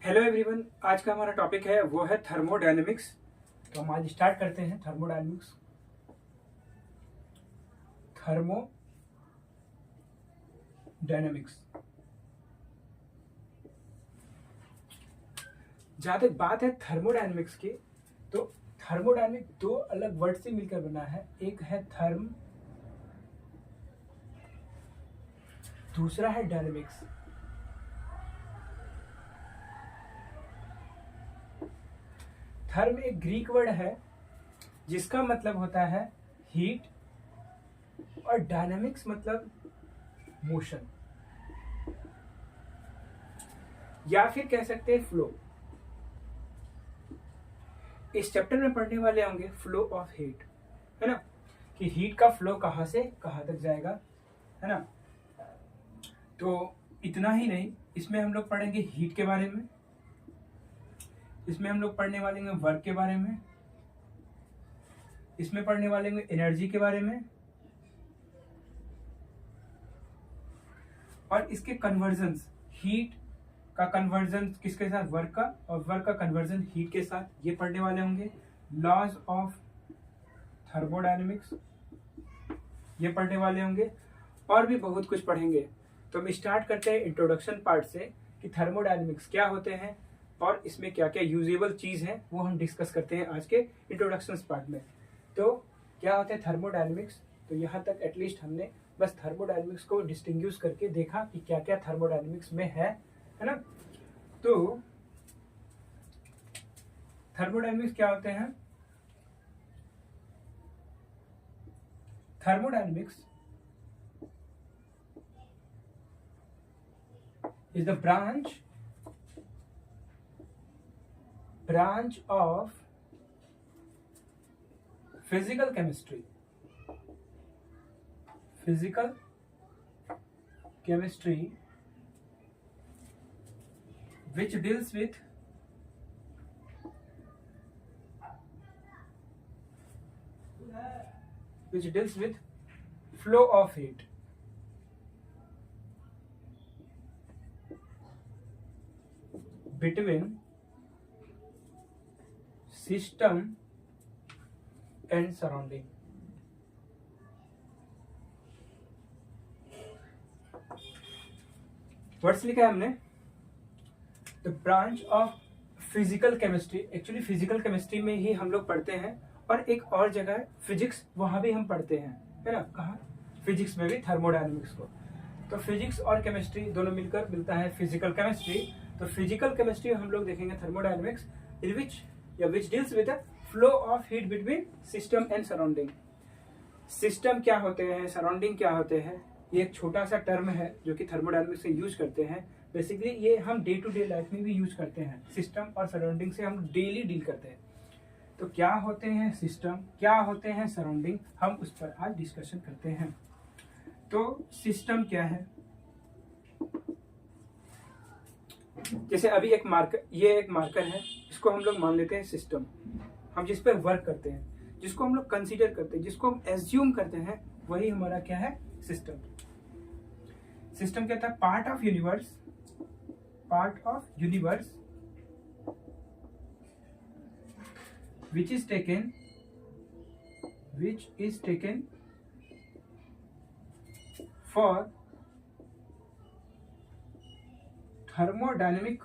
Hello everyone, आज का हमारा टॉपिक है वो है थर्मोडायनेमिक्स। तो हम आज स्टार्ट करते हैं थर्मोडायनेमिक्स। थर्मोडायनेमिक्स जहाँ तक बात है थर्मोडायनेमिक्स की, तो थर्मोडायनेमिक दो अलग वर्ड से मिलकर बना है। एक है थर्म, दूसरा है डायनेमिक्स। थर्म एक ग्रीक वर्ड है जिसका मतलब होता है हीट, और डायनामिक्स मतलब मोशन, या फिर कह सकते हैं फ्लो। इस चैप्टर में पढ़ने वाले होंगे फ्लो ऑफ हीट, है ना, कि हीट का फ्लो कहाँ से कहाँ तक जाएगा, है ना। तो इतना ही नहीं, इसमें हम लोग पढ़ेंगे हीट के बारे में, इसमें हम लोग पढ़ने वाले हैं वर्क के बारे में, इसमें पढ़ने वाले हैं एनर्जी के बारे में, और इसके कन्वर्जन्स, हीट का कन्वर्जन किसके साथ, वर्क का, और वर्क का कन्वर्जन हीट के साथ, ये पढ़ने वाले होंगे। लॉज ऑफ थर्मोडायनेमिक्स ये पढ़ने वाले होंगे, और भी बहुत कुछ पढ़ेंगे। तो हम स्टार्ट करते हैं इंट्रोडक्शन पार्ट से कि थर्मोडायनेमिक्स क्या होते हैं और इसमें क्या क्या यूजेबल चीज है वो हम डिस्कस करते हैं आज के इंट्रोडक्शन पार्ट में। तो क्या होते हैं थर्मोडायनेमिक्स, तो यहाँ तक एटलीस्ट हमने बस थर्मोडायनेमिक्स को डिस्टिंग्विश करके देखा कि क्या क्या थर्मोडायनेमिक्स में है ना। तो थर्मोडायनेमिक्स क्या होते हैं? Thermodynamics is the branch of physical chemistry which deals with flow of heat, between system and surrounding। Words लिखा है हमने, the branch of physical chemistry. Actually physical chemistry में ही हम लोग पढ़ते हैं, और एक और जगह है फिजिक्स, वहां भी हम पढ़ते हैं, है ना। कहाँ? फिजिक्स में भी थर्मोडायनेमिक्स को। तो फिजिक्स और केमिस्ट्री दोनों मिलकर मिलता है फिजिकल केमिस्ट्री। तो फिजिकल केमिस्ट्री हम लोग देखेंगे thermodynamics, in which deals with the flow of heat between system and surrounding. System क्या होते हैं, सराउंडिंग क्या होते हैं, ये एक छोटा सा टर्म है जो कि थर्मोडायनेमिक्स से यूज करते हैं। बेसिकली ये हम डे टू डे लाइफ में भी यूज करते हैं। सिस्टम और सराउंडिंग से हम डेली डील करते हैं। तो क्या होते हैं सिस्टम, क्या होते हैं सराउंडिंग, हम उस पर आज डिस्कशन करते हैं। तो सिस्टम क्या है? जैसे अभी एक मार्कर, ये एक मार्कर है, इसको हम लोग मान लेते हैं सिस्टम। हम जिस पर वर्क करते हैं, जिसको हम लोग कंसीडर करते हैं, जिसको हम एज्यूम करते हैं, वही हमारा क्या है, सिस्टम। सिस्टम क्या था? Part of universe which is taken for thermodynamic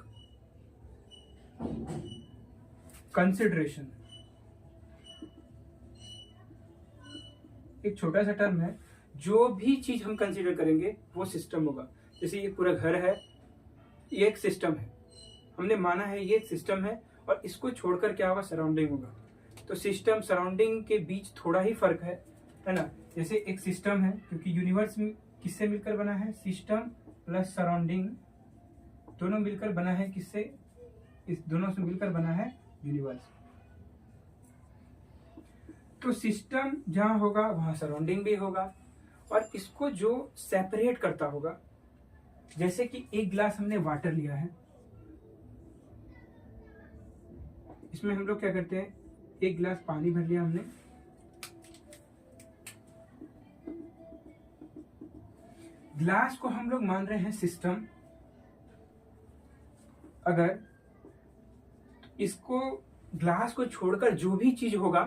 consideration। एक छोटा सा टर्म है, जो भी चीज हम कंसीडर करेंगे वो सिस्टम होगा। जैसे ये पूरा घर है, ये एक सिस्टम है, हमने माना है ये सिस्टम है, और इसको छोड़कर क्या होगा, सराउंडिंग होगा। तो सिस्टम सराउंडिंग के बीच थोड़ा ही फर्क है ना। जैसे एक सिस्टम है, क्योंकि यूनिवर्स किससे मिलकर बना है, सिस्टम प्लस सराउंडिंग दोनों मिलकर बना है, किससे, इस दोनों से मिलकर बना है यूनिवर्स। तो सिस्टम जहां होगा वहां सराउंडिंग भी होगा, और इसको जो सेपरेट करता होगा, जैसे कि एक गिलास हमने वाटर लिया है, इसमें हम लोग क्या करते हैं, एक गिलास पानी भर लिया हमने, ग्लास को हम लोग मान रहे हैं सिस्टम। अगर इसको ग्लास को छोड़कर जो भी चीज होगा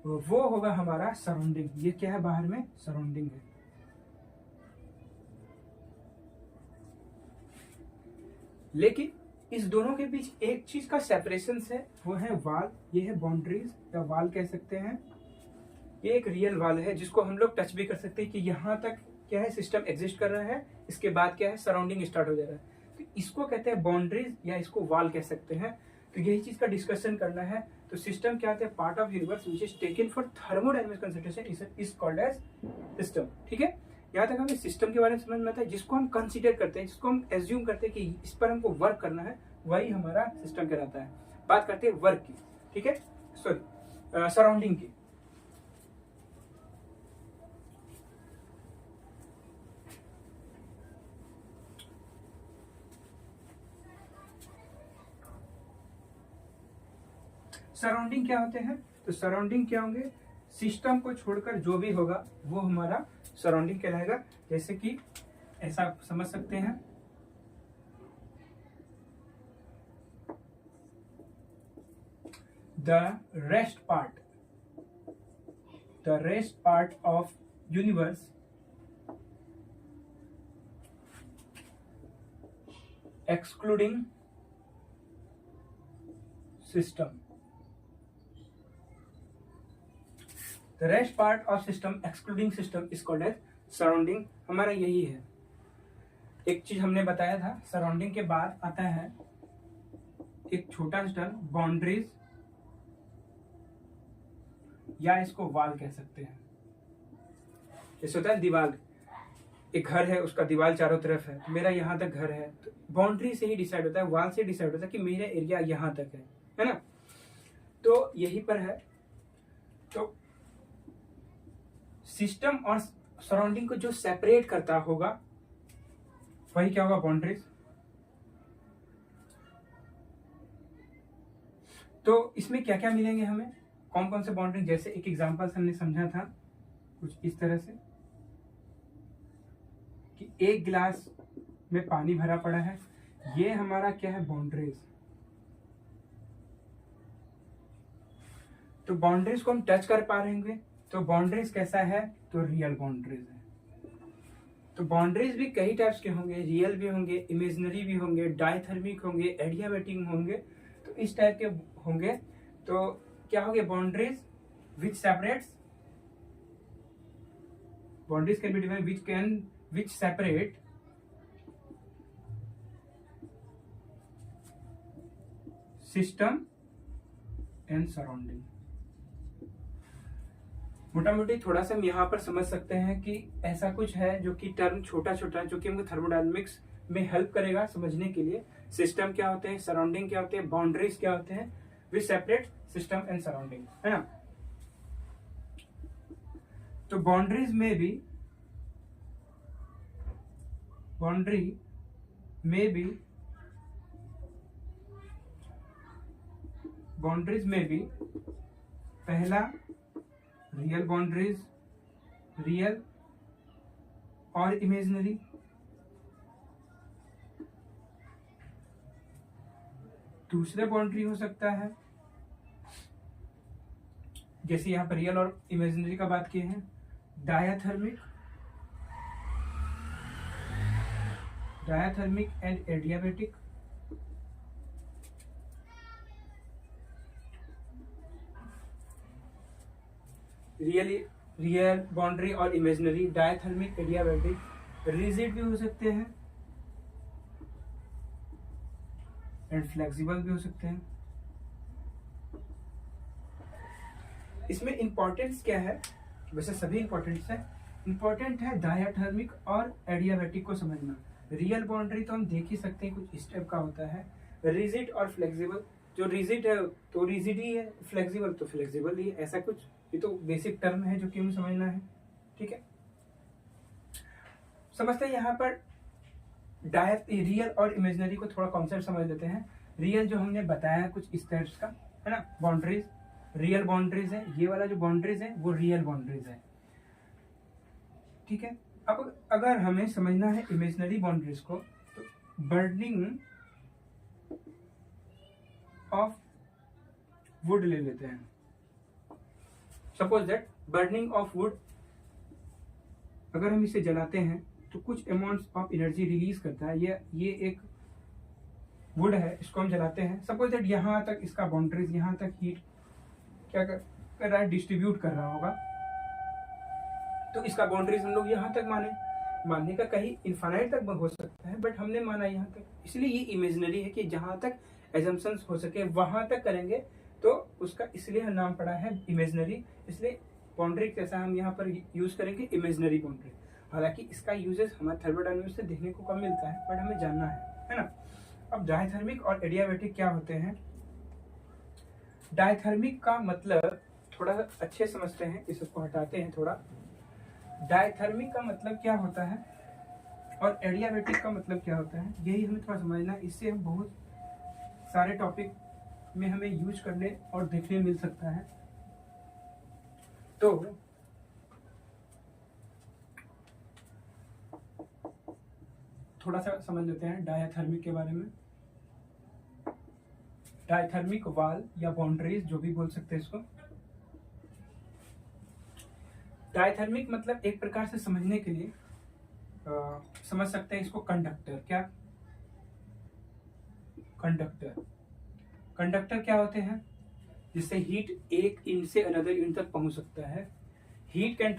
वो होगा हमारा सराउंडिंग। ये क्या है, बाहर में सराउंडिंग है। लेकिन इस दोनों के बीच एक चीज का सेपरेशन है, वो है वाल। ये है बाउंड्रीज या वाल कह सकते हैं। ये एक रियल वाल है जिसको हम लोग टच भी कर सकते हैं कि यहाँ तक क्या है, सिस्टम एग्जिस्ट कर रहा है, इसके बाद क्या है, सराउंडिंग स्टार्ट हो जा रहा है। तो इसको कहते हैं बाउंड्रीज या इसको वाल कह सकते हैं। तो यही चीज का डिस्कशन करना है। तो सिस्टम क्या होता है, part of universe which is taken for thermodynamic consideration is called as system. ठीक है, यहाँ तक हमें सिस्टम के बारे में समझ में आता है। जिसको हम कंसीडर करते हैं, जिसको हम एज्यूम करते हैं कि इस पर हमको वर्क करना है, वही हमारा सिस्टम कहलाता है। बात करते हैं वर्क की, ठीक है, सॉरी सराउंडिंग की। सराउंडिंग क्या होते हैं, तो सराउंडिंग क्या होंगे, सिस्टम को छोड़कर जो भी होगा वो हमारा सराउंडिंग कहलाएगा। जैसे कि ऐसा आप समझ सकते हैं, the rest part of universe excluding system. The rest part of system excluding system is called as surrounding। हमारा यही है। एक चीज हमने बताया था, सराउंडिंग के बाद आता है एक छोटा टर्म बाउंड्रीज या इसको वाल कह सकते हैं। जैसे होता है दीवार, एक घर है, उसका दीवार चारों तरफ है, तो मेरा यहाँ तक घर है, तो बाउंड्री से ही डिसाइड होता है, वाल से डिसाइड होता है कि मेरा एरिया यहाँ तक है ना। तो यही पर है। तो सिस्टम और सराउंडिंग को जो सेपरेट करता होगा वही क्या होगा, बाउंड्रीज। तो इसमें क्या क्या मिलेंगे हमें, कौन कौन से बाउंड्री। जैसे एक एग्जांपल हमने समझा था कुछ इस तरह से कि एक गिलास में पानी भरा पड़ा है, ये हमारा क्या है, बाउंड्रीज। तो बाउंड्रीज को हम टच कर पा रहे होंगे, तो बाउंड्रीज कैसा है, तो रियल बाउंड्रीज है। तो बाउंड्रीज भी कई टाइप्स के होंगे, रियल भी होंगे, इमेजिनरी भी होंगे, डायथर्मिक होंगे, एडियाबैटिक होंगे। तो इस टाइप के होंगे। तो क्या होंगे, boundaries which separates, boundaries can be defined which separate system and surrounding. मोटा मोटी थोड़ा सा हम यहाँ पर समझ सकते हैं कि ऐसा कुछ है जो कि टर्म छोटा छोटा, जो कि हमको थर्मोडायनेमिक्स में हेल्प करेगा समझने के लिए। सिस्टम क्या होते हैं, सराउंडिंग क्या होते हैं, बाउंड्रीज क्या होते हैं, विच सेपरेट सिस्टम एंड सराउंडिंग, है ना। तो बाउंड्रीज में भी पहला रियल बाउंड्रीज, रियल और इमेजिनरी। दूसरा बाउंड्री हो सकता है, जैसे यहां पर रियल और इमेजिनरी का बात किए हैं, diathermic and adiabatic. Real boundary और इमेजिनरी, डायथर्मिक, एडियाबैटिक। रिजिड भी हो सकते हैं एंड फ्लेक्सिबल भी हो सकते हैं। इसमें इंपॉर्टेंस क्या है, वैसे सभी इंपॉर्टेंस है, इंपॉर्टेंट है डायथर्मिक और एडियाबैटिक को समझना। रियल बाउंड्री तो हम देख ही सकते हैं, कुछ इस टाइप का होता है। रिजिड और फ्लेक्सिबल, जो रिजिड है तो रिजिड ही है, फ्लेक्सिबल तो फ्लेक्सिबल ही है, ऐसा कुछ। ये तो बेसिक टर्म है जो कि हमें समझना है, ठीक है। समझते हैं यहाँ पर रियल और इमेजिनरी को थोड़ा कॉन्सेप्ट समझ लेते हैं। रियल जो हमने बताया कुछ इस टाइप्स का है ना, बाउंड्रीज रियल बाउंड्रीज है, ये वाला जो बाउंड्रीज है वो रियल बाउंड्रीज है, ठीक है। अब अगर हमें समझना है इमेजिनरी बाउंड्रीज को, तो बर्डनिंग ऑफ वुड ले लेते हैं। Suppose that burning of would, अगर हम इसे जलाते हैं तो कुछ अमाउंट ऑफ एनर्जी रिलीज करता है। ये एक वुड है, इसको हम जलाते हैं। सपोज दैट यहाँ तक इसका बाउंड्रीज, यहाँ तक हीट क्या कर रहा है, डिस्ट्रीब्यूट कर रहा होगा। तो इसका बाउंड्रीज हम लोग यहाँ तक मानने का कहीं इन्फानाइट तक हो सकता है, बट हमने माना यहाँ तक, इसलिए ये इमेजिनरी है कि जहाँ तक एजम्पशंस हो सके वहां तक करेंगे, तो उसका इसलिए नाम पड़ा है इमेजिनरी। इसलिए बाउंड्री कैसा हम यहाँ पर यूज करेंगे, इमेजिनरी बाउंड्री। हालांकि इसका यूजेस हमारे थर्मोडायनामिक्स से देखने को कम मिलता है, बट हमें जानना है ना। अब डायथर्मिक और एडियाबैटिक क्या होते हैं? डायथर्मिक का मतलब थोड़ा अच्छे समझते हैं, इसको हटाते हैं थोड़ा। डायथर्मिक का मतलब क्या होता है और एडियाबैटिक का मतलब क्या होता है, यही हमें थोड़ा समझना है। इससे हम बहुत सारे टॉपिक में हमें यूज करने और देखने मिल सकता है। तो थोड़ा सा समझ लेते हैं डायथर्मिक के बारे में। डायथर्मिक वाल या बाउंड्रीज, जो भी बोल सकते हैं इसको। डायथर्मिक मतलब एक प्रकार से समझने के लिए समझ सकते हैं इसको कंडक्टर। क्या कंडक्टर क्या होते हैं? जिससे हीट एक इंड से अनदर इंड तक पहुंच सकता है। Heat can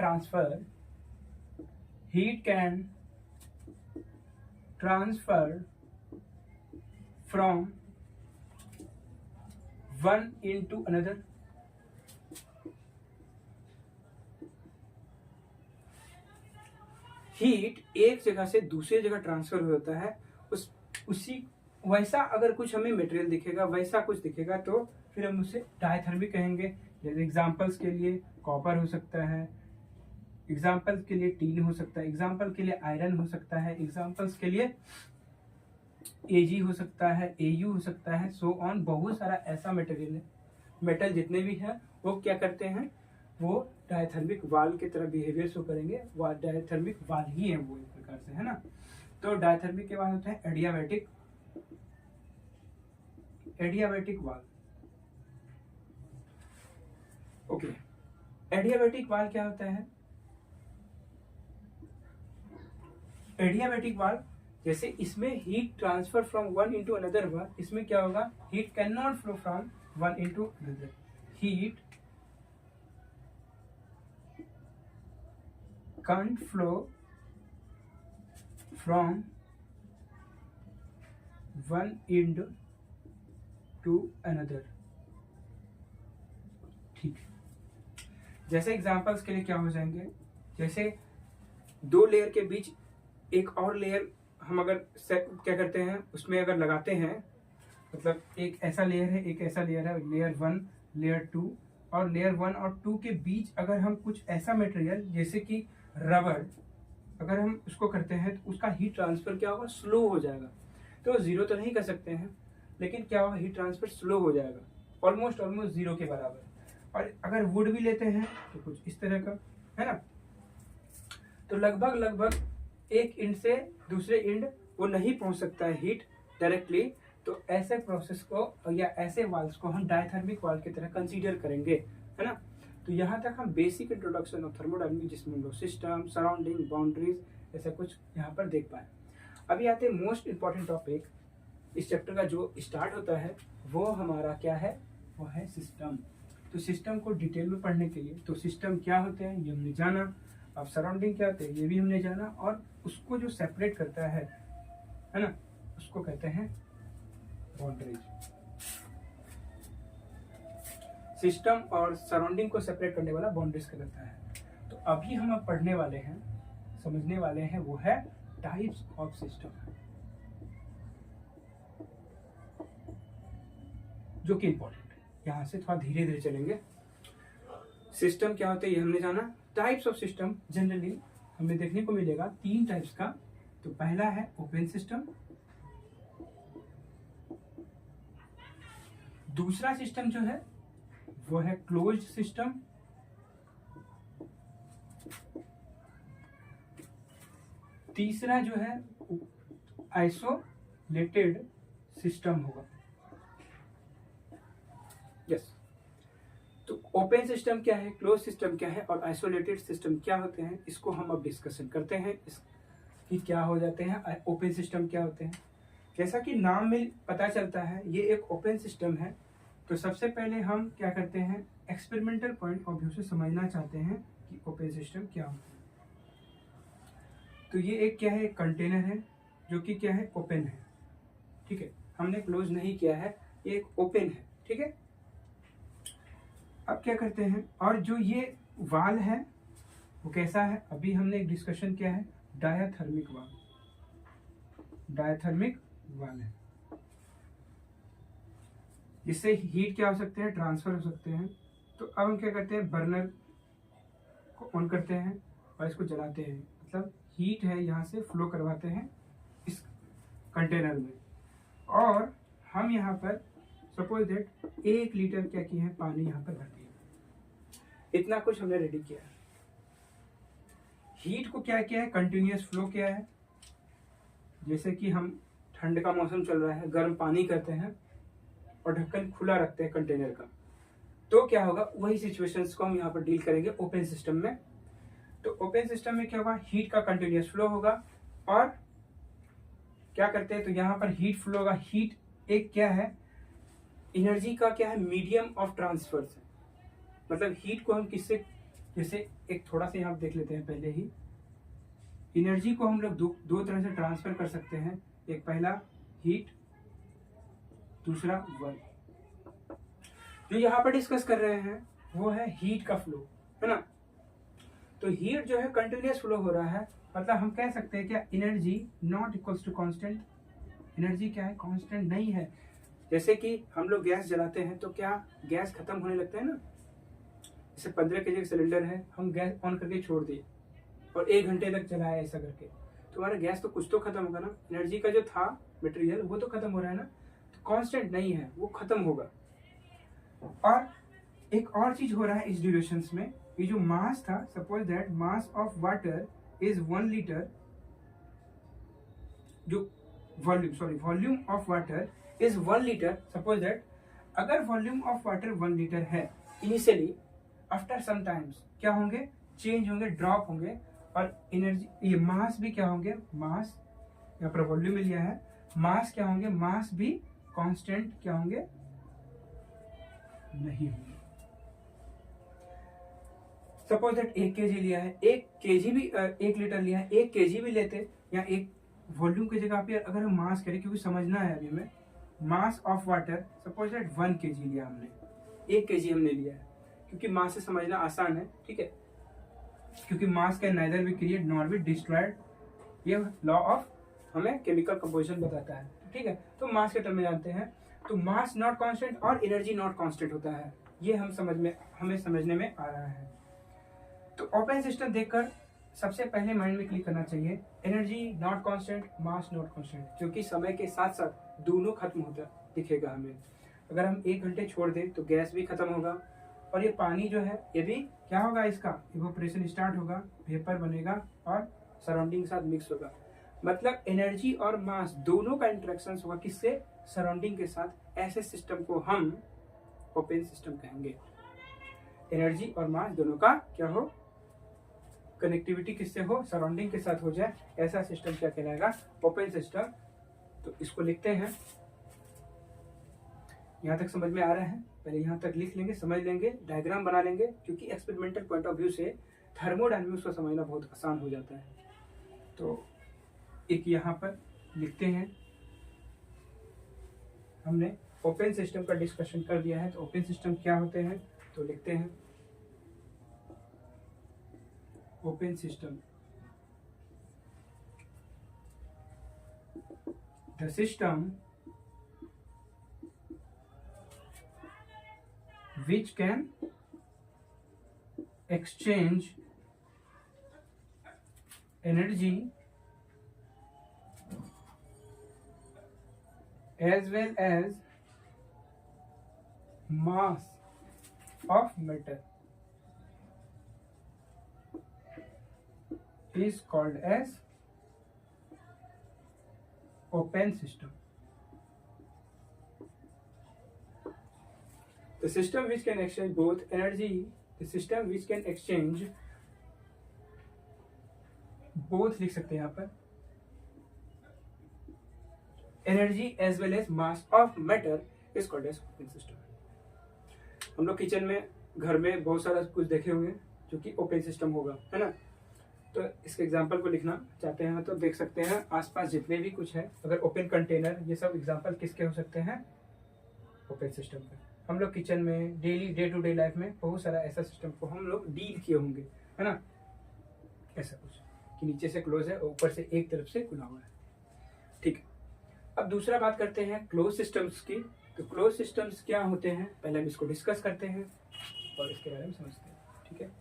transfer from one end to another. Heat एक जगह से दूसरी जगह ट्रांसफर होता है। उसी वैसा अगर कुछ हमें मटेरियल दिखेगा, वैसा कुछ दिखेगा, तो फिर हम उसे डायथर्मिक कहेंगे। जैसे एग्जांपल्स के लिए कॉपर हो सकता है, एग्जांपल्स के लिए टीन हो सकता है, एग्जांपल के लिए आयरन हो सकता है, एग्जांपल्स के लिए एजी हो सकता है, एयू हो सकता है, सो ऑन। बहुत सारा ऐसा मटेरियल है, मेटल जितने भी हैं वो क्या करते हैं, वो डायथर्मिक वाल की तरह बिहेवियर शो करेंगे। डायथर्मिक वाल ही है वो एक प्रकार से, है ना। तो डायथर्मिक के बाद होता है एडियाबैटिक वाल। ओके, एडियाबैटिक वाल क्या होता है? एडियाबैटिक वाल, जैसे इसमें heat transfer from one into another वाल, इसमें क्या होगा, heat can not flow from one into another. Heat can't flow from one end to another। ठीक है, जैसे एग्जांपल्स के लिए क्या हो जाएंगे, जैसे दो लेयर के बीच एक और लेयर हम अगर क्या करते हैं, उसमें अगर लगाते हैं, मतलब एक ऐसा लेयर है, एक ऐसा लेयर है, लेयर 1 लेयर 2, और लेयर 1 और 2 के बीच अगर हम कुछ ऐसा मटेरियल जैसे कि रबर अगर हम उसको करते हैं, तो उसका हीट ट्रांसफर क्या होगा, स्लो हो जाएगा। तो जीरो तो नहीं कर सकते हैं, लेकिन क्या होगा, हीट ट्रांसफर स्लो हो जाएगा, ऑलमोस्ट जीरो के बराबर। और अगर वुड भी लेते हैं तो कुछ इस तरह का, है ना। तो लगभग एक इंड से दूसरे इंड वो नहीं पहुंच सकता है हीट डायरेक्टली। तो ऐसे प्रोसेस को या ऐसे वाल्स को हम डायथर्मिक वाल की तरह कंसीडर करेंगे, है ना। तो यहाँ तक हम बेसिक इंट्रोडक्शन ऑफ थर्मोडायनामिक्स, जिसमें हम लोग सिस्टम, सराउंडिंग, बाउंड्रीज, ऐसा कुछ यहाँ पर देख पाए। अभी आते हैं मोस्ट इंपॉर्टेंट टॉपिक इस चैप्टर का जो स्टार्ट होता है, वो हमारा क्या है, वो है सिस्टम। तो सिस्टम को डिटेल में पढ़ने के लिए, तो सिस्टम क्या होते हैं ये हमने जाना, अब सराउंडिंग क्या होते हैं ये भी हमने जाना, और उसको जो सेपरेट करता है ना, उसको कहते हैं बाउंड्रीज। सिस्टम और सराउंडिंग को सेपरेट करने वाला बाउंड्रीज कहलाता है। तो अभी हम अब पढ़ने वाले हैं, समझने वाले हैं, वो है टाइप्स ऑफ सिस्टम, जो कि इंपॉर्टेंट है। यहां से थोड़ा धीरे धीरे चलेंगे। सिस्टम क्या होते हैं ये हमने जाना। टाइप्स ऑफ सिस्टम जनरली हमें देखने को मिलेगा 3 टाइप्स का। तो पहला है ओपन सिस्टम, दूसरा सिस्टम जो है वो है क्लोज्ड सिस्टम, तीसरा जो है आइसोलेटेड सिस्टम होगा। यस, ओपन सिस्टम क्या है, क्लोज सिस्टम क्या है और आइसोलेटेड सिस्टम क्या होते हैं, इसको हम अब डिस्कशन करते हैं कि क्या हो जाते हैं, ओपन सिस्टम क्या होते हैं। जैसा कि नाम में पता चलता है ये एक ओपन सिस्टम है, तो सबसे पहले हम क्या करते हैं, एक्सपेरिमेंटल पॉइंट ऑफ व्यू से समझना चाहते हैं कि ओपन सिस्टम क्या होता है। तो ये एक क्या है, एक कंटेनर है जो कि क्या है, ओपन है, ठीक है, हमने क्लोज नहीं किया है, ये एक ओपन है, ठीक है। अब क्या करते हैं, और जो ये वाल है वो कैसा है, अभी हमने एक डिस्कशन किया है, डायाथर्मिक वाल, डायाथर्मिक वाल है, जिससे हीट क्या हो सकते हैं, ट्रांसफर हो सकते हैं। तो अब हम क्या करते हैं, बर्नर को ऑन करते हैं और इसको जलाते हैं, मतलब हीट है यहाँ से फ्लो करवाते हैं इस कंटेनर में, और हम यहाँ पर सपोज दैट 1 लीटर क्या किए हैं, पानी यहाँ पर भर दिया, इतना कुछ हमने रेडी किया है। हीट को क्या किया है, कंटिन्यूअस फ्लो किया है, जैसे कि हम ठंड का मौसम चल रहा है, गर्म पानी करते हैं और ढक्कन खुला रखते हैं कंटेनर का, तो क्या होगा, वही सिचुएशंस को हम यहाँ पर डील करेंगे ओपन सिस्टम में। तो ओपन सिस्टम में क्या होगा, हीट का कंटिन्यूअस फ्लो होगा, और क्या करते हैं, तो यहाँ पर हीट फ्लो होगा। हीट एक क्या है, एनर्जी का क्या है, मीडियम ऑफ ट्रांसफर है, मतलब हीट को हम किससे, जैसे एक थोड़ा सा यहाँ देख लेते हैं पहले ही, एनर्जी को हम लोग दो तरह से ट्रांसफर कर सकते हैं, एक पहला हीट, दूसरा वर्क। जो यहाँ पर डिस्कस कर रहे हैं वो है हीट का फ्लो, है ना। तो हीट जो है कंटिन्यूअस फ्लो हो रहा है, मतलब हम कह सकते हैं क्या, energy not equals to constant, energy क्या है, कांस्टेंट नहीं है। जैसे कि हम लोग गैस जलाते हैं तो क्या गैस खत्म होने लगता है ना, जैसे 15 kg का सिलेंडर है, हम गैस ऑन करके छोड़ दिए और 1 घंटे तक चलाया ऐसा करके, तो हमारा गैस तो कुछ तो खत्म होगा ना, एनर्जी का जो था मटेरियल वो तो खत्म हो रहा है ना, तो कांस्टेंट नहीं है, वो खत्म होगा। और एक और चीज हो रहा है इस ड्यूरेशंस में, ये जो मास था, suppose that mass of water is 1 litre, जो volume of water is 1 litre, suppose that अगर वॉल्यूम ऑफ वाटर 1 लीटर है इनिशियली, आफ्टर सम टाइम्स क्या होंगे, चेंज होंगे, ड्रॉप होंगे, और एनर्जी, ये मास भी क्या होंगे, मास यहाँ पर वॉल्यूम में लिया है, मास क्या होंगे, मास भी कांस्टेंट क्या होंगे, नहीं होंगे। सपोज दैट 1 kg लिया है, 1 kg भी 1 लीटर लिया है, 1 kg भी लेते, या एक वॉल्यूम की जगह पे अगर हम मास करें, क्योंकि समझना है अभी हमें, मास of water suppose that 1 kg लिया हमने, 1 kg हमने लिया है, क्योंकि मास से समझना आसान है, ठीक है, क्योंकि मास can neither be create nor be destroyed, ये लॉ ऑफ हमें केमिकल कंपोजिशन बताता है, ठीक है। तो मास के टर्म में जानते हैं, तो मास नॉट कांस्टेंट और एनर्जी नॉट कांस्टेंट होता है, ये हमें समझने में आ रहा है। तो ओपन सिस्टम देखकर सबसे पहले माइंड में क्लिक करना चाहिए, energy not constant, mass not constant, क्योंकि समय के साथ साथ दोनों खत्म होता दिखेगा हमें। अगर हम 1 घंटे छोड़ दें तो गैस भी खत्म होगा, और ये पानी जो है ये भी क्या होगा, इसका इवोपरेशन स्टार्ट होगा, वेपर बनेगा और सराउंडिंग के साथ मिक्स होगा, मतलब एनर्जी और मास दोनों का इंटरेक्शन होगा किससे, सराउंडिंग के साथ। ऐसे सिस्टम को हम ओपन सिस्टम कहेंगे। एनर्जी और मास दोनों का क्या हो, कनेक्टिविटी किससे हो, सराउंडिंग के साथ हो जाए, ऐसा सिस्टम क्या कहलाएगा, ओपन सिस्टम। तो इसको लिखते हैं, यहाँ तक समझ में आ रहा है, पहले यहाँ तक लिख लेंगे, समझ लेंगे, डायग्राम बना लेंगे, क्योंकि एक्सपेरिमेंटल पॉइंट ऑफ व्यू से थर्मोडायनामिक्स को समझना बहुत आसान हो जाता है। तो एक यहाँ पर लिखते हैं, हमने ओपन सिस्टम का डिस्कशन कर दिया है, तो ओपन सिस्टम क्या होते हैं, तो लिखते हैं open system, the system which can exchange energy as well as mass of matter is called as open system। तो the system which can exchange both energy, the system which can exchange both लिख सकते हैं यहाँ पर, energy as well as mass of matter is called as open system. हम लोग kitchen में, घर में बहुत सारा कुछ देखे होंगे जो कि ओपन सिस्टम होगा, है ना। तो इसके एग्जांपल को लिखना चाहते हैं तो देख सकते हैं आसपास जितने भी कुछ है, अगर ओपन कंटेनर, ये सब एग्जांपल किसके हो सकते हैं, ओपन सिस्टम के। हम लोग किचन में daily day to day life में बहुत सारा ऐसा सिस्टम को हम लोग डील किए होंगे, है ना। ऐसा कुछ कि नीचे से क्लोज है और ऊपर से एक तरफ से खुला हुआ है, ठीक है। अब दूसरा बात करते हैं क्लोज सिस्टम्स की। तो क्लोज सिस्टम्स क्या होते हैं, पहले हम इसको डिस्कस करते हैं और इसके बारे में समझते हैं, ठीक है।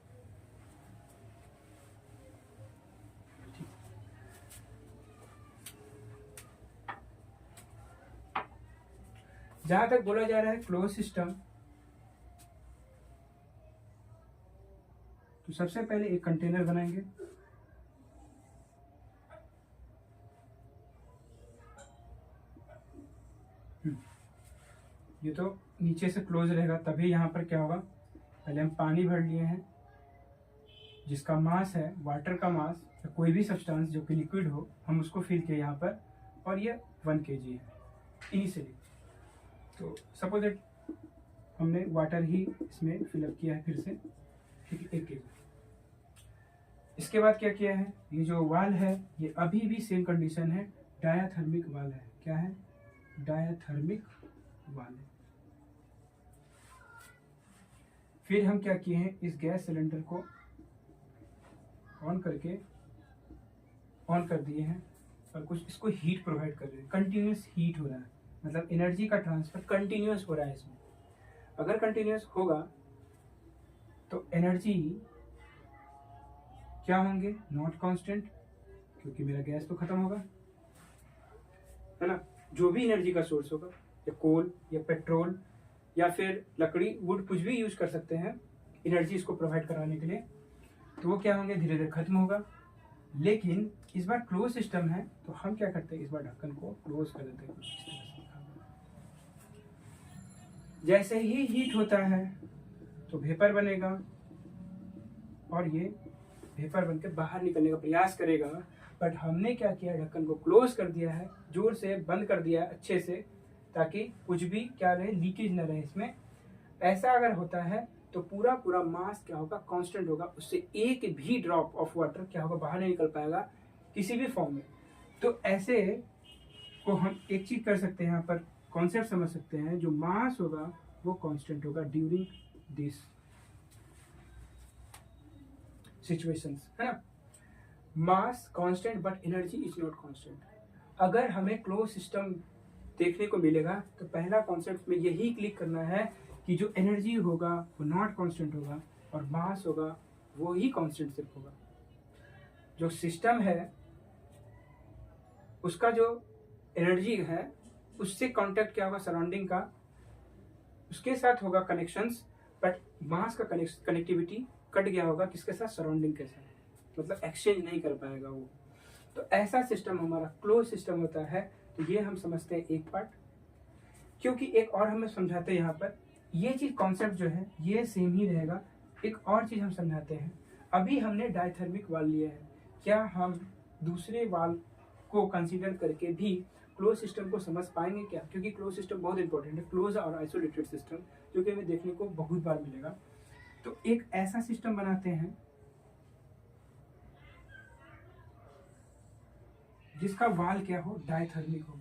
जहां तक बोला जा रहा है क्लोज सिस्टम, तो सबसे पहले एक कंटेनर बनाएंगे, ये तो नीचे से क्लोज रहेगा, तभी यहाँ पर क्या होगा, पहले हम पानी भर लिए हैं जिसका मास है वाटर का मास, या कोई भी सब्सटेंस जो कि लिक्विड हो, हम उसको फिल किए यहाँ पर, और ये 1 kg है इनिशियली। तो सपोज दैट हमने वाटर ही इसमें फिलअप किया है फिर से, ठीक है, 1 kg। इसके बाद क्या किया है, ये जो वाल है ये अभी भी सेम कंडीशन है, डायाथर्मिक वाल है। क्या है, डायाथर्मिक वाल है। फिर हम क्या किए हैं, इस गैस सिलेंडर को ऑन कर दिए हैं और कुछ इसको हीट प्रोवाइड कर रहे हैं, कंटिन्यूस हीट हो रहा है, मतलब एनर्जी का ट्रांसफर कंटिन्यूस हो रहा है इसमें। अगर कंटिन्यूस होगा तो एनर्जी क्या होंगे, नॉट कांस्टेंट, क्योंकि मेरा गैस तो खत्म होगा, है ना। जो भी एनर्जी का सोर्स होगा, या कोल या पेट्रोल या फिर लकड़ी, वुड, कुछ भी यूज कर सकते हैं एनर्जी इसको प्रोवाइड कराने के लिए, तो वो क्या होंगे, धीरे धीरे खत्म होगा। लेकिन इस बार क्लोज सिस्टम है तो हम क्या करते हैं, इस बार ढक्कन को क्लोज कर देते हैं कुछ इस तरह से। जैसे ही हीट होता है तो वेपर बनेगा और ये वेपर बनकर बाहर निकलने का प्रयास करेगा, बट हमने क्या किया, ढक्कन को क्लोज कर दिया है, जोर से बंद कर दिया है अच्छे से, ताकि कुछ भी क्या रहे, लीकेज न रहे इसमें। ऐसा अगर होता है तो पूरा पूरा मास क्या होगा, कांस्टेंट होगा, उससे एक भी ड्रॉप ऑफ वाटर क्या होगा, बाहर नहीं निकल पाएगा किसी भी फॉर्म में। तो ऐसे को हम एक चीज कर सकते हैं, यहाँ पर कॉन्सेप्ट समझ सकते हैं, जो मास होगा वो कांस्टेंट होगा ड्यूरिंग दिस सिचुएशंस, है ना। Mass constant but energy is not constant. अगर हमें क्लोज सिस्टम देखने को मिलेगा तो पहला कॉन्सेप्ट में यही क्लिक करना है कि जो एनर्जी होगा वो नॉट कांस्टेंट होगा और मास होगा वो ही कांस्टेंट सिर्फ होगा। जो सिस्टम है उसका जो एनर्जी है उससे कांटेक्ट क्या होगा, सराउंडिंग का, उसके साथ होगा कनेक्शंस, बट मास का कनेक्टिविटी कट गया होगा किसके साथ, सराउंडिंग के साथ, मतलब एक्सचेंज नहीं कर पाएगा वो। तो ऐसा सिस्टम हमारा क्लोज सिस्टम होता है। तो ये हम समझते हैं एक पार्ट, क्योंकि एक और हमें समझाते हैं यहाँ पर, ये चीज कॉन्सेप्ट जो है ये सेम ही रहेगा। एक और चीज हम समझाते हैं, अभी हमने डायथर्मिक वाल लिया है, क्या हम दूसरे वाल को कंसीडर करके भी क्लोज सिस्टम को समझ पाएंगे क्या, क्योंकि क्लोज सिस्टम बहुत इंपॉर्टेंट है, क्लोज और आइसोलेटेड सिस्टम, जो कि हमें देखने को बहुत बार मिलेगा। तो एक ऐसा सिस्टम बनाते हैं जिसका वाल क्या हो, डायथर्मिक हो।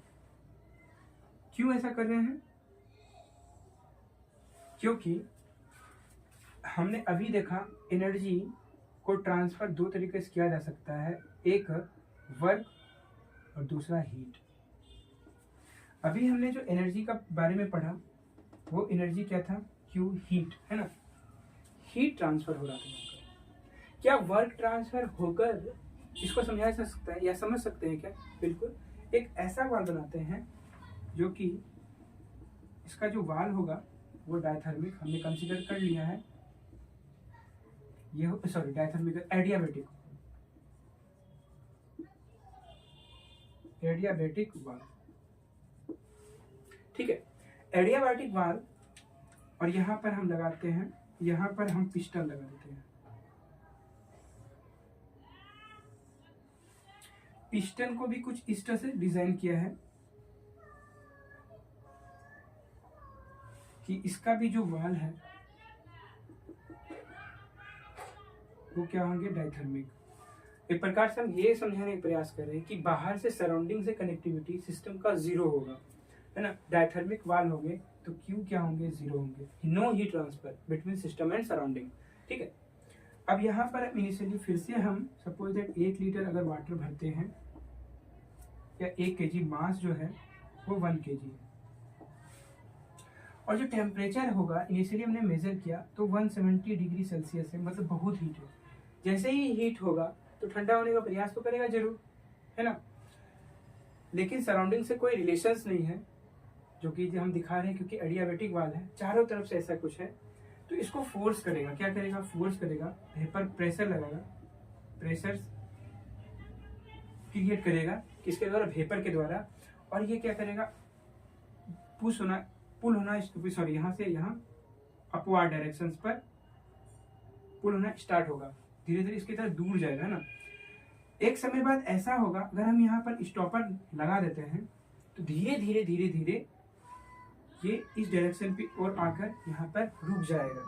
क्यों ऐसा कर रहे हैं, क्योंकि हमने अभी देखा एनर्जी को ट्रांसफर दो तरीके से किया जा सकता है, एक वर्क और दूसरा हीट। अभी हमने जो एनर्जी का बारे में पढ़ा वो एनर्जी क्या था, क्यू, हीट, है ना। हीट ट्रांसफर हो रहा था, क्या वर्क ट्रांसफर होकर इसको समझाया जा सकता है या समझ सकते हैं क्या, बिल्कुल। एक ऐसा वाल बनाते हैं जो कि इसका जो वाल होगा वो डायथर्मिक हमने कंसीडर कर लिया है, ये सॉरी डायथर्मिक, एडियाबैटिक वाल, ठीक है। एडियाबैटिक वाल और यहाँ पर हम लगाते हैं, यहाँ पर हम पिस्टन लगा देते हैं। पिस्टन को भी कुछ इस तरह से डिजाइन किया है कि इसका भी जो वाल है वो क्या होंगे, डायथर्मिक। एक प्रकार से हम ये समझाने का प्रयास कर रहे हैं कि बाहर से सराउंडिंग से कनेक्टिविटी सिस्टम का जीरो होगा, है ना। डायथर्मिक वाल होंगे तो क्यू क्या होंगे, जीरो होंगे। No heat transfer between system and surrounding, ठीक है। अब यहाँ पर इनिशियली फिर से हम सपोज दैट 1 लीटर अगर वाटर भरते हैं या 1 kg, मास जो है वो 1 kg है, और जो टेम्परेचर होगा इनिशियली हमने मेजर किया तो 170 डिग्री सेल्सियस है, मतलब बहुत हीट है। जैसे ही हीट होगा तो ठंडा होने का प्रयास तो करेगा जरूर, है ना। लेकिन सराउंडिंग से कोई रिलेशंस नहीं है, जो कि हम दिखा रहे हैं, क्योंकि एडियाबेटिक वाल है, चारों तरफ से ऐसा कुछ है। तो इसको फोर्स करेगा, क्या करेगा, फोर्स करेगा, वेपर प्रेशर लगाएगा, प्रेशर क्रिएट करेगा किसके द्वारा, वेपर के द्वारा। और ये क्या करेगा, पुल होना, सॉरी, यहाँ से यहाँ अपवार्ड डायरेक्शंस पर पुल होना स्टार्ट होगा, धीरे धीरे इसकी तरफ दूर जाएगा, है ना। एक समय बाद ऐसा होगा, अगर हम यहाँ पर स्टॉपर लगा देते हैं तो धीरे धीरे धीरे धीरे ये इस डायरेक्शन पे और आकर यहाँ पर रुक जाएगा,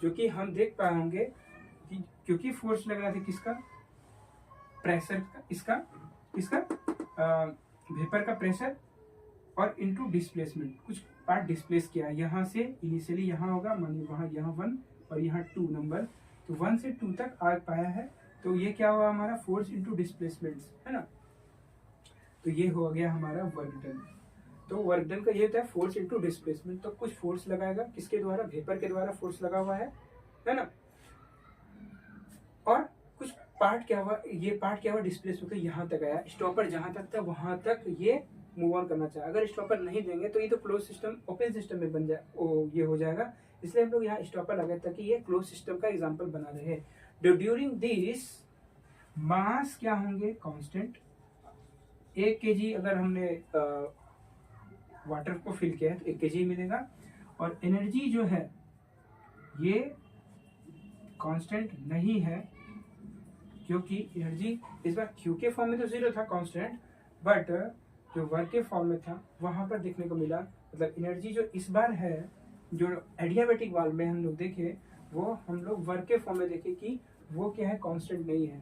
जो कि हम देख पाएंगे कि क्योंकि फोर्स लग रहा था किसका, प्रेशर का, इसका वेपर का प्रेशर और इनटू डिस्प्लेसमेंट, कुछ पार्ट डिस्प्लेस किया यहाँ से। इनिशियली यहाँ होगा, मानिए वहाँ, यहाँ 1 और यहाँ 2 नंबर, तो 1 से 2 तक आ पाया है, तो ये क्या हुआ हमारा, फोर्स इनटू डिस्प्लेसमेंट्स, है ना। तो ये हो गया हमारा वर्क डन। तो वर्क डन का ये होता है फोर्स इनटू डिस्प्लेसमेंट। तो कुछ फोर्स लगाएगा किसके द्वारा, वेपर के द्वारा फोर्स लगा हुआ है ना। और कुछ पार्ट क्या हुआ, ये पार्ट क्या हुआ, डिस्प्लेस होकर यहाँ तक आया, स्टॉपर जहां तक था वहां तक ये मूव ऑन करना चाहिए। अगर स्टॉपर नहीं देंगे तो ये तो क्लोज सिस्टम, ओपन सिस्टम में बन जाए, ये हो जाएगा। इसलिए हम लोग यहाँ स्टॉपर लगाए ताकि ये क्लोज सिस्टम का एग्जांपल बना रहे। ड्यूरिंग दिस मास क्या होंगे, कांस्टेंट। 1 kg अगर हमने वाटर को फिल किया है तो 1 kg मिलेगा। और एनर्जी जो है ये कांस्टेंट नहीं है, क्योंकि एनर्जी इस बार क्यू के फॉर्म में तो 0 था कांस्टेंट, बट जो वर्क के फॉर्म में था वहां पर देखने को मिला, मतलब एनर्जी जो इस बार है, जो एडियाबेटिक वाल्व में हम लोग देखे, वो हम लोग वर्क के फॉर्म में देखे कि वो क्या है, कांस्टेंट नहीं है।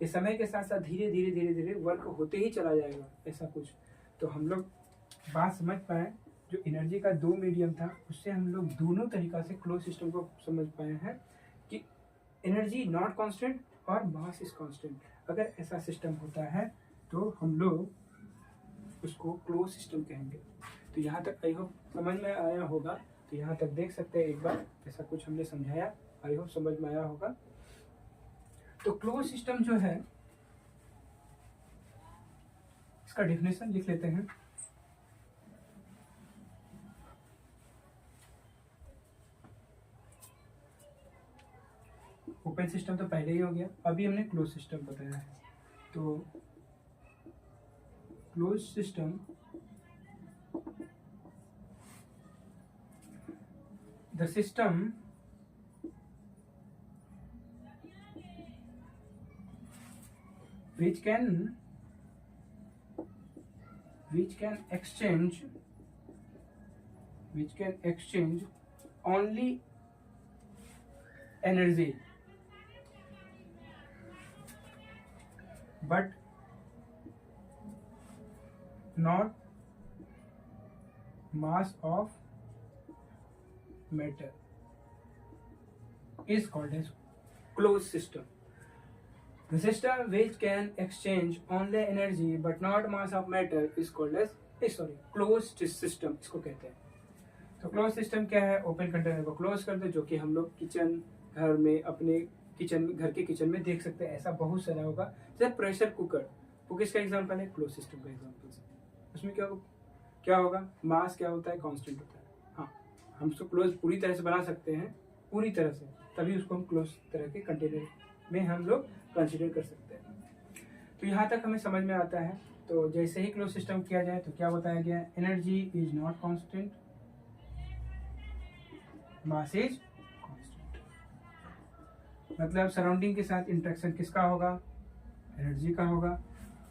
ये समय के साथ साथ धीरे धीरे धीरे धीरे वर्क होते ही चला जाएगा, ऐसा कुछ। तो हम लोग बात समझ पाए, जो एनर्जी का 2 मीडियम था उससे हम लोग दोनों तरीका से क्लोज सिस्टम को समझ पाए हैं कि एनर्जी नॉट कांस्टेंट और मास इज कांस्टेंट। अगर ऐसा सिस्टम होता है तो हम लोग उसको क्लोज सिस्टम कहेंगे। तो यहाँ तक आई होप समझ में आया होगा। तो यहाँ तक देख सकते हैं, एक बार ऐसा कुछ हमने समझाया, आई होप समझ में आया होगा। तो क्लोज सिस्टम जो है, इसका डेफिनेशन लिख लेते हैं। ओपन सिस्टम तो पहले ही हो गया, अभी हमने क्लोज सिस्टम बताया है। तो close system the system which can exchange only energy but not mass of matter is called as closed system. The system which can exchange only energy but not mass of matter is called as closed system, इसको कहते हैं। तो close system क्या है, open container को close कर दे, जो कि हम लोग किचन घर में, अपने किचन में, घर के किचन में देख सकते हैं। ऐसा बहुत सारा होगा, जैसे प्रेशर कुकर, वो किसका एग्जांपल है, क्लोज सिस्टम का एग्जांपल। उसमें क्या होगा, मास क्या होता है, कांस्टेंट होता है। हाँ, हम उसको क्लोज पूरी तरह से बना सकते हैं, पूरी तरह से, तभी उसको हम क्लोज तरह के कंटेनर में हम लोग कंसिडर कर सकते हैं। तो यहाँ तक हमें समझ में आता है। तो जैसे ही क्लोज सिस्टम किया जाए तो क्या बताया गया, energy is not constant, mass is constant. मतलब सराउंडिंग के साथ इंटरेक्शन किसका होगा, एनर्जी का होगा,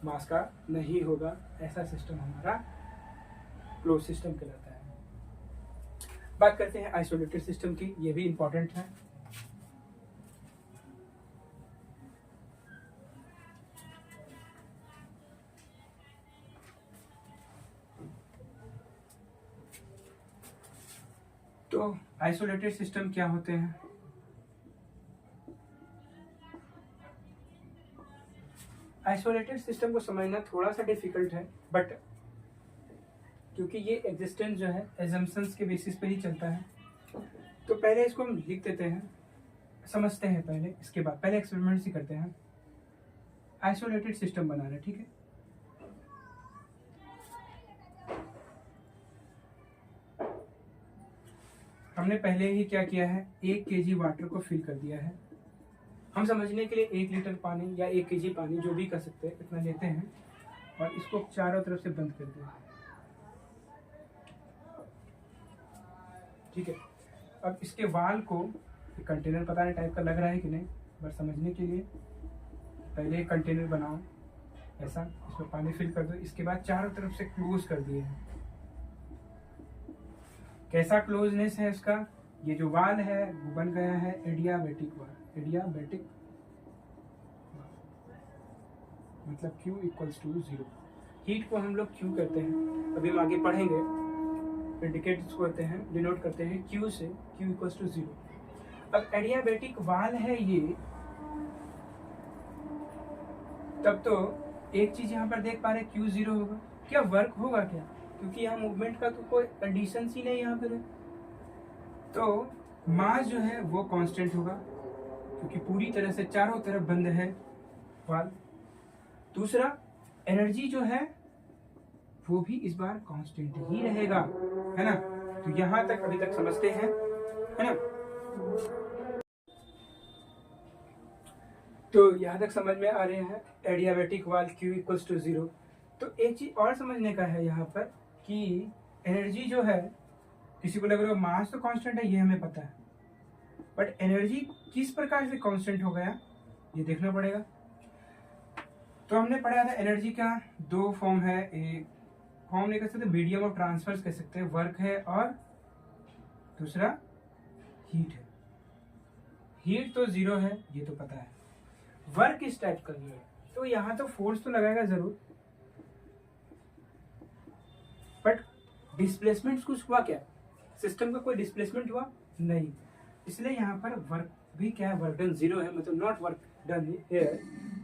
मास का नहीं होगा। ऐसा सिस्टम हमारा क्लोज सिस्टम कहलाता है। बात करते हैं आइसोलेटेड सिस्टम की, ये भी इंपॉर्टेंट है। तो आइसोलेटेड सिस्टम क्या होते हैं? आइसोलेटेड सिस्टम को समझना थोड़ा सा डिफिकल्ट है, बट क्योंकि ये एग्जिस्टेंस जो है एजम्पशंस के बेसिस पे ही चलता है, तो पहले इसको हम लिख देते हैं, समझते हैं पहले, इसके बाद पहले एक्सपेरिमेंट्स ही करते हैं। आइसोलेटेड सिस्टम बना रहे, ठीक है। हमने पहले ही क्या किया है, 1 kg वाटर को फिल कर दिया है। हम समझने के लिए 1 लीटर पानी या 1 kg पानी, जो भी कर सकते हैं, इतना लेते हैं और इसको चारों तरफ से बंद कर देते हैं, ठीक है। अब इसके वाल को, कंटेनर पता नहीं टाइप का लग रहा है कि नहीं, बस समझने के लिए पहले एक कंटेनर बनाओ ऐसा, इसमें पानी फिल कर दो, इसके बाद चारों तरफ से क्लोज कर दिए हैं। कैसा क्लोजनेस है इसका, ये जो वाल है वो बन गया है एडियाबैटिक वाल। एडियाबैटिक मतलब Q = 0। हीट को हम लोग Q कहते हैं, अभी हम आगे पढ़ेंगे, इंडिकेट करते हैं, डिनोट करते हैं Q से, Q = 0। अब एडियाबैटिक वाल है ये, तब तो एक चीज यहाँ पर देख पा रहे Q 0 होगा, क्या वर्क होगा क्या, क्योंकि यहाँ मूवमेंट का तो कोई कंडीशन ही नहीं यहाँ पर है। तो मास जो है वो कांस्टेंट होगा, क्योंकि पूरी तरह से चारों तरफ बंद है वाल। दूसरा, एनर्जी जो है वो भी इस बार कांस्टेंट ही रहेगा, है ना। तो यहां तक अभी तक समझते हैं, है ना। तो यहां तक समझ में आ रहे हैं एडियाबैटिक वाल Q = 0। तो एक चीज और समझने का है यहाँ पर कि एनर्जी जो है, किसी को लग रहा है मास तो कांस्टेंट है, ये हमें पता है, बट एनर्जी किस प्रकार से कांस्टेंट हो गया ये देखना पड़ेगा। तो हमने पढ़ा था एनर्जी का 2 फॉर्म है, एक फॉर्म नहीं कह सकते, मीडियम ऑफ ट्रांसफर कह सकते हैं, वर्क है, और दूसरा हीट है। हीट तो 0 है, ये तो पता है, वर्क इस टाइप का है, तो यहाँ तो फोर्स तो लगाएगा जरूर, बट डिस्प्लेसमेंट कुछ हुआ क्या, सिस्टम का कोई डिस्प्लेसमेंट हुआ नहीं, इसलिए यहाँ पर वर्क भी क्या है, वर्क डन 0 है, मतलब not work done here.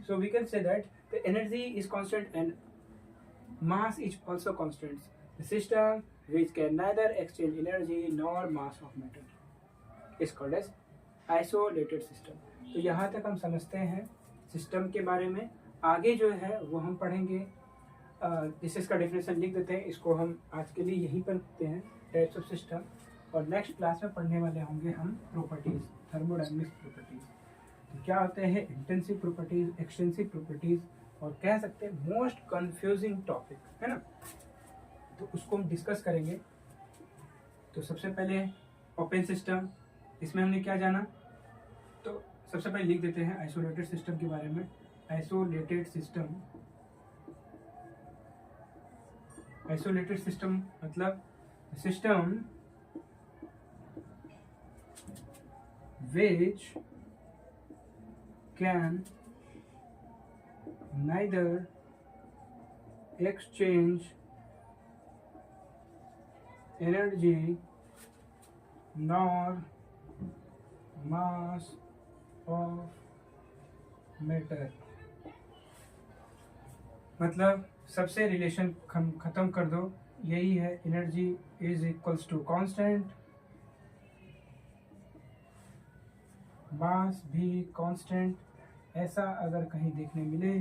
So we can say that the energy is constant and mass is also constant. The system which can neither exchange energy nor mass of matter is called as isolated system. तो यहाँ तक हम समझते हैं system के बारे में। आगे जो है वो हम पढ़ेंगे, जैसे इसका डेफिनेशन लिख देते हैं, इसको हम आज के लिए यहीं पर रखते हैं, टाइप्स ऑफ सिस्टम, और नेक्स्ट क्लास में पढ़ने वाले होंगे हम प्रॉपर्टीज, थर्मोडायनेमिक्स प्रॉपर्टीज। तो क्या होते हैं इंटेंसिव प्रॉपर्टीज, एक्सटेंसिव प्रॉपर्टीज, और कह सकते हैं मोस्ट कंफ्यूजिंग टॉपिक, है ना। तो उसको हम डिस्कस करेंगे। तो सबसे पहले ओपन सिस्टम, इसमें हमने क्या जाना, तो सबसे पहले लिख देते हैं आइसोलेटेड सिस्टम के बारे में। आइसोलेटेड सिस्टम मतलब system which can neither exchange energy nor mass of matter। मतलब सबसे रिलेशन खत्म कर दो, यही है energy is equals to constant, mass भी कांस्टेंट। ऐसा अगर कहीं देखने मिले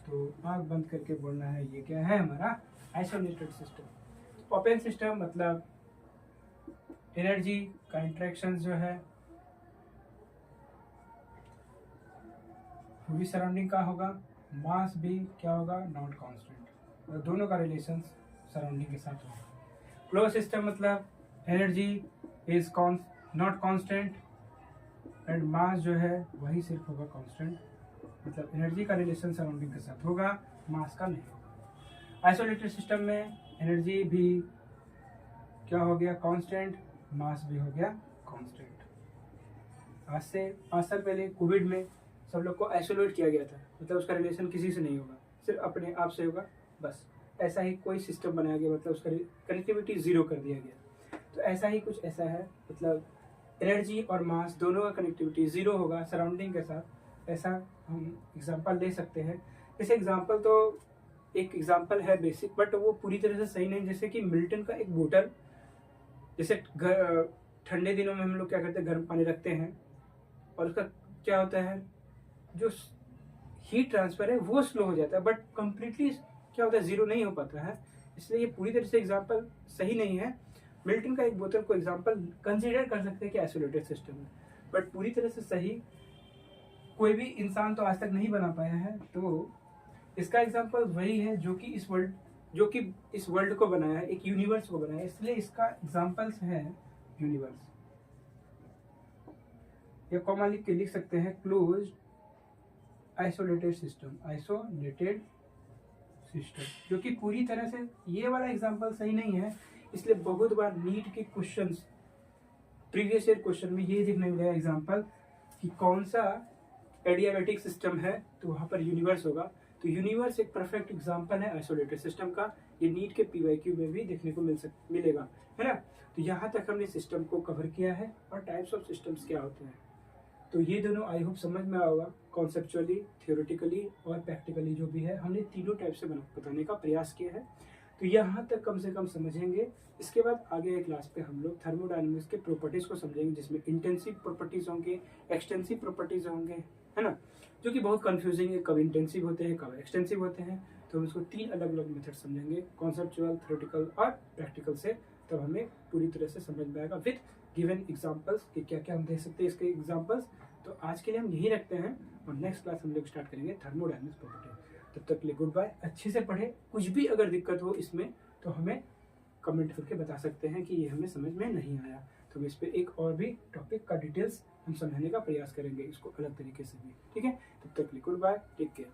तो आंख बंद करके बोलना है ये क्या है, हमारा आइसोलेटेड सिस्टम। ओपन सिस्टम मतलब एनर्जी का इंटरेक्शन जो है पूरी सराउंडिंग का होगा, मास भी क्या होगा, नॉट कांस्टेंट, और दोनों का रिलेशन सराउंडिंग के साथ होगा। क्लोज सिस्टम मतलब energy is not constant, and mass जो है वही सिर्फ होगा कांस्टेंट, मतलब एनर्जी का रिलेशन सराउंडिंग के साथ होगा, मास का नहीं होगा। आइसोलेटेड सिस्टम में एनर्जी भी क्या हो गया, कांस्टेंट, मास भी हो गया कांस्टेंट। आज से 5 साल पहले कोविड में सब लोग को आइसोलेट किया गया था, मतलब उसका रिलेशन किसी से नहीं होगा, सिर्फ अपने आप से होगा बस। ऐसा ही कोई सिस्टम बनाया गया, मतलब उसका कनेक्टिविटी जीरो कर दिया गया। तो ऐसा ही कुछ ऐसा है, मतलब एनर्जी और मास दोनों का कनेक्टिविटी जीरो होगा सराउंडिंग के साथ। ऐसा हम एग्जांपल ले सकते हैं। जैसे एग्जांपल तो एक एग्जांपल है बेसिक, बट वो पूरी तरह से सही नहीं। जैसे कि मिल्टन का एक बोतल, जैसे ठंडे दिनों में हम लोग क्या करते हैं, गर्म पानी रखते हैं और उसका क्या होता है, जो हीट ट्रांसफर है वो स्लो हो जाता है, बट कंप्लीटली क्या होता है, जीरो नहीं हो पाता है। इसलिए ये पूरी तरह से एग्जांपल सही नहीं है। मिल्टन का एक बोतल को एग्जांपल कंसीडर कर सकते हैं कि आइसोलेटेड सिस्टम है, बट पूरी तरह से सही कोई भी इंसान तो आज तक नहीं बना पाया है। तो इसका एग्जांपल वही है जो कि इस वर्ल्ड को बनाया है, एक यूनिवर्स को बनाया है, इसलिए इसका एग्जांपल्स है यूनिवर्स। या कॉमा लिख के लिख सकते हैं closed isolated system, isolated system, जो कि पूरी तरह से ये वाला एग्जांपल सही नहीं है। इसलिए बहुत बार नीट के क्वेश्चंस, प्रीवियस ईयर क्वेश्चन में ये देखने मिलेगा एग्जांपल कि कौन सा एडियाबेटिक सिस्टम है, तो वहां पर यूनिवर्स होगा। तो यूनिवर्स एक परफेक्ट एग्जांपल है आइसोलेटेड सिस्टम का। ये नीट के PYQ में भी देखने को मिलेगा, है ना। तो यहाँ तक हमने सिस्टम को कवर किया है और टाइप्स ऑफ सिस्टम्स क्या होते हैं। तो ये दोनों आई होप समझ में आएगा, कॉन्सेप्चुअली, थियोरेटिकली और प्रैक्टिकली जो भी है, हमने तीनों टाइप से बताने का प्रयास किया है। तो यहाँ तक कम से कम समझेंगे। इसके बाद आगे क्लास पे हम लोग थर्मोडायनेमिक्स के प्रॉपर्टीज़ को समझेंगे, जिसमें इंटेंसिव प्रॉपर्टीज़ होंगे, एक्सटेंसिव प्रॉपर्टीज़ होंगे, है ना, जो कि बहुत कंफ्यूजिंग है, कब इंटेंसिव होते हैं, कब एक्सटेंसिव होते हैं। तो हम इसको 3 अलग अलग मेथड समझेंगे, कॉन्सेप्चुअल, थ्योरेटिकल और प्रैक्टिकल से। तब हमें पूरी तरह से समझ में आएगा विथ गिवन एग्जाम्पल्स कि क्या क्या हम दे सकते हैं इसके एग्जाम्पल्स। तो आज के लिए हम यही रखते हैं और नेक्स्ट क्लास हम लोग स्टार्ट करेंगे थर्मोडायनेमिक्स प्रॉपर्टी। तब तक के लिए गुड बाय। अच्छे से पढ़े, कुछ भी अगर दिक्कत हो इसमें तो हमें कमेंट करके बता सकते हैं कि ये हमें समझ में नहीं आया। तो इस पर एक और भी टॉपिक का डिटेल्स हम समझाने का प्रयास करेंगे, इसको अलग तरीके से भी, ठीक है। तब तक के लिए गुड बाय, टेक केयर।